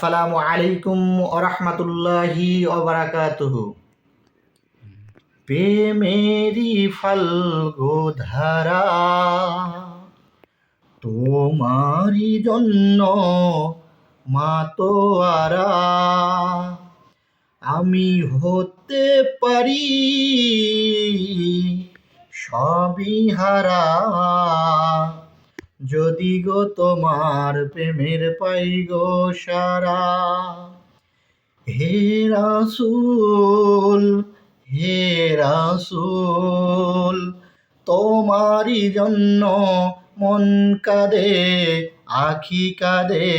আসসালামু আলাইকুম ওরহমতুল্লাহি ওবারাকাতুহু। প্রেমেরি ফাল্গু ধারা তোমারি জন্য মাতোয়ারা, আমি হতে পারি সবই হারা, যদি গো তোমার প্রেমের পাই গো সারা। হে রাসূল, হে রাসূল, তোমারি জন্য মন কাঁদে, আখি কাঁদে,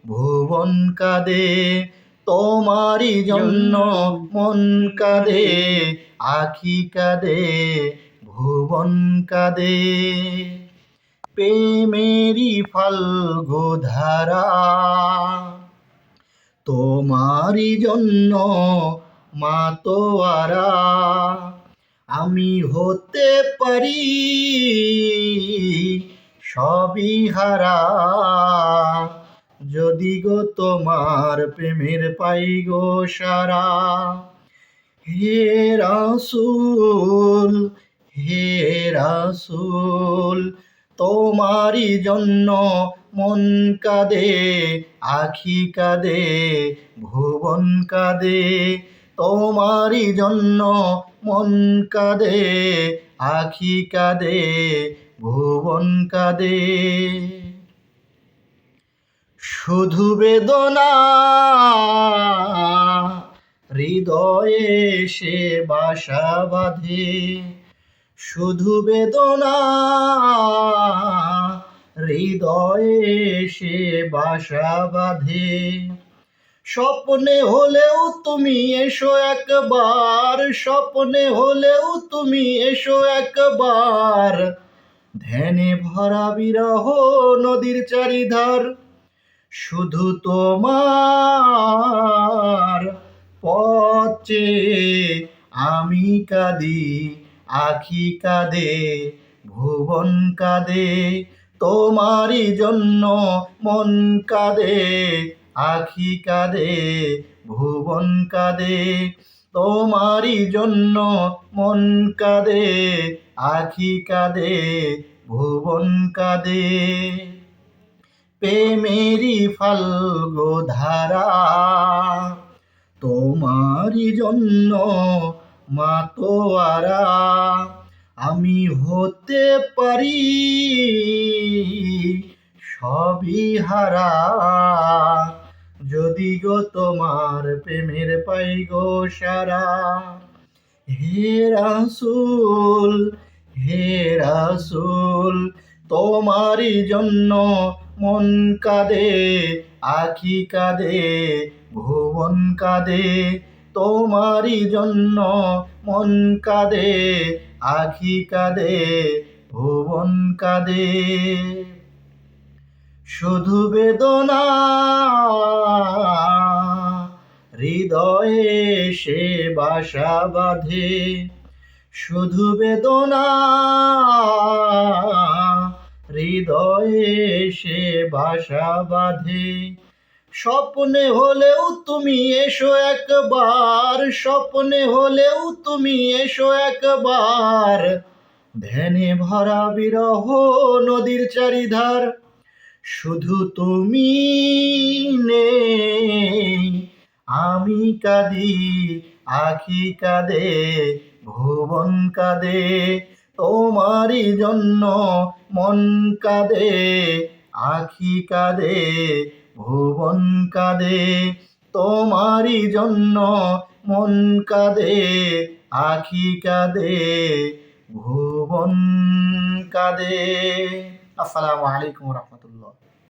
ভুবন কাঁদে। তোমারি জন্য মন কাঁদে, আখি কাঁদে, ভুবন কাঁদে। প্রেমেরি ফাল্গু ধারা তোমারি জন্য মাতোয়ারা, আমি হতে পারি সবই হারা, যদি গো তোমার প্রেমের পাই গো সারা। হে রাসূল, হে রাসূল, তোমারি জন্য মন কাঁদে, আখি কাঁদে, ভুবন কাঁদে। তোমারি জন্য মন কাঁদে, আখি কাঁদে, ভুবন কাঁদে। শুধু বেদনা হৃদয়ে সে বাসা বাঁধে, শুধু বেদনা হৃদয়ে সে বাসা বাঁধে। স্বপ্নে হলেও তুমি এসো একবার, স্বপ্নে হলেও তুমি এসো একবার, ধ্যানে ভরা বিরহ নদীর চারিধার। শুধু তোমার পথে আমি কাঁদি, আখি কাঁদে, ভুবন কাঁদে। তোমারি জন্য মন কাঁদে, আখি কাঁদে, ভুবন কাঁদে। তোমারি জন্য মন কাঁদে, আখি কাঁদে, ভুবন কাঁদে। প্রেমেরি ফাল্গু ধারা তোমারি জন্য মাতোয়ারা, আমি হতে পারি সবই হারা, যদি গো তোমার প্রেমের পাই গো সারা। হে রাসূল, হে রাসূল, তোমারি জন্য মন কাঁদে, আখি কাঁদে, ভুবন কাঁদে। তোমারি জন্য মন কাঁদে, আখি কাঁদে, ভুবন কাঁদে। শুধু বেদনা হৃদয়ে সে বাসা বাঁধে, শুধু বেদনা হৃদয়ে সে বাসা বাঁধে। স্বপ্নে হলেও তুমি এসো একবার, স্বপ্নে হলেও তুমি এসো একবার, ধ্যানে ভরা বিরহ নদীর চারিধার। শুধু তুমি নেই, আমি কাঁদি, আখি কাঁদে, ভুবন কাঁদে। তোমারি জন্য মন কাঁদে, আখি কাঁদে, ভুবন কাঁদে। তোমারি জন্য মন কাঁদে, আখি কাঁদে, ভুবন কাঁদে। আসসালামু আলাইকুম রহমতুল্লাহ।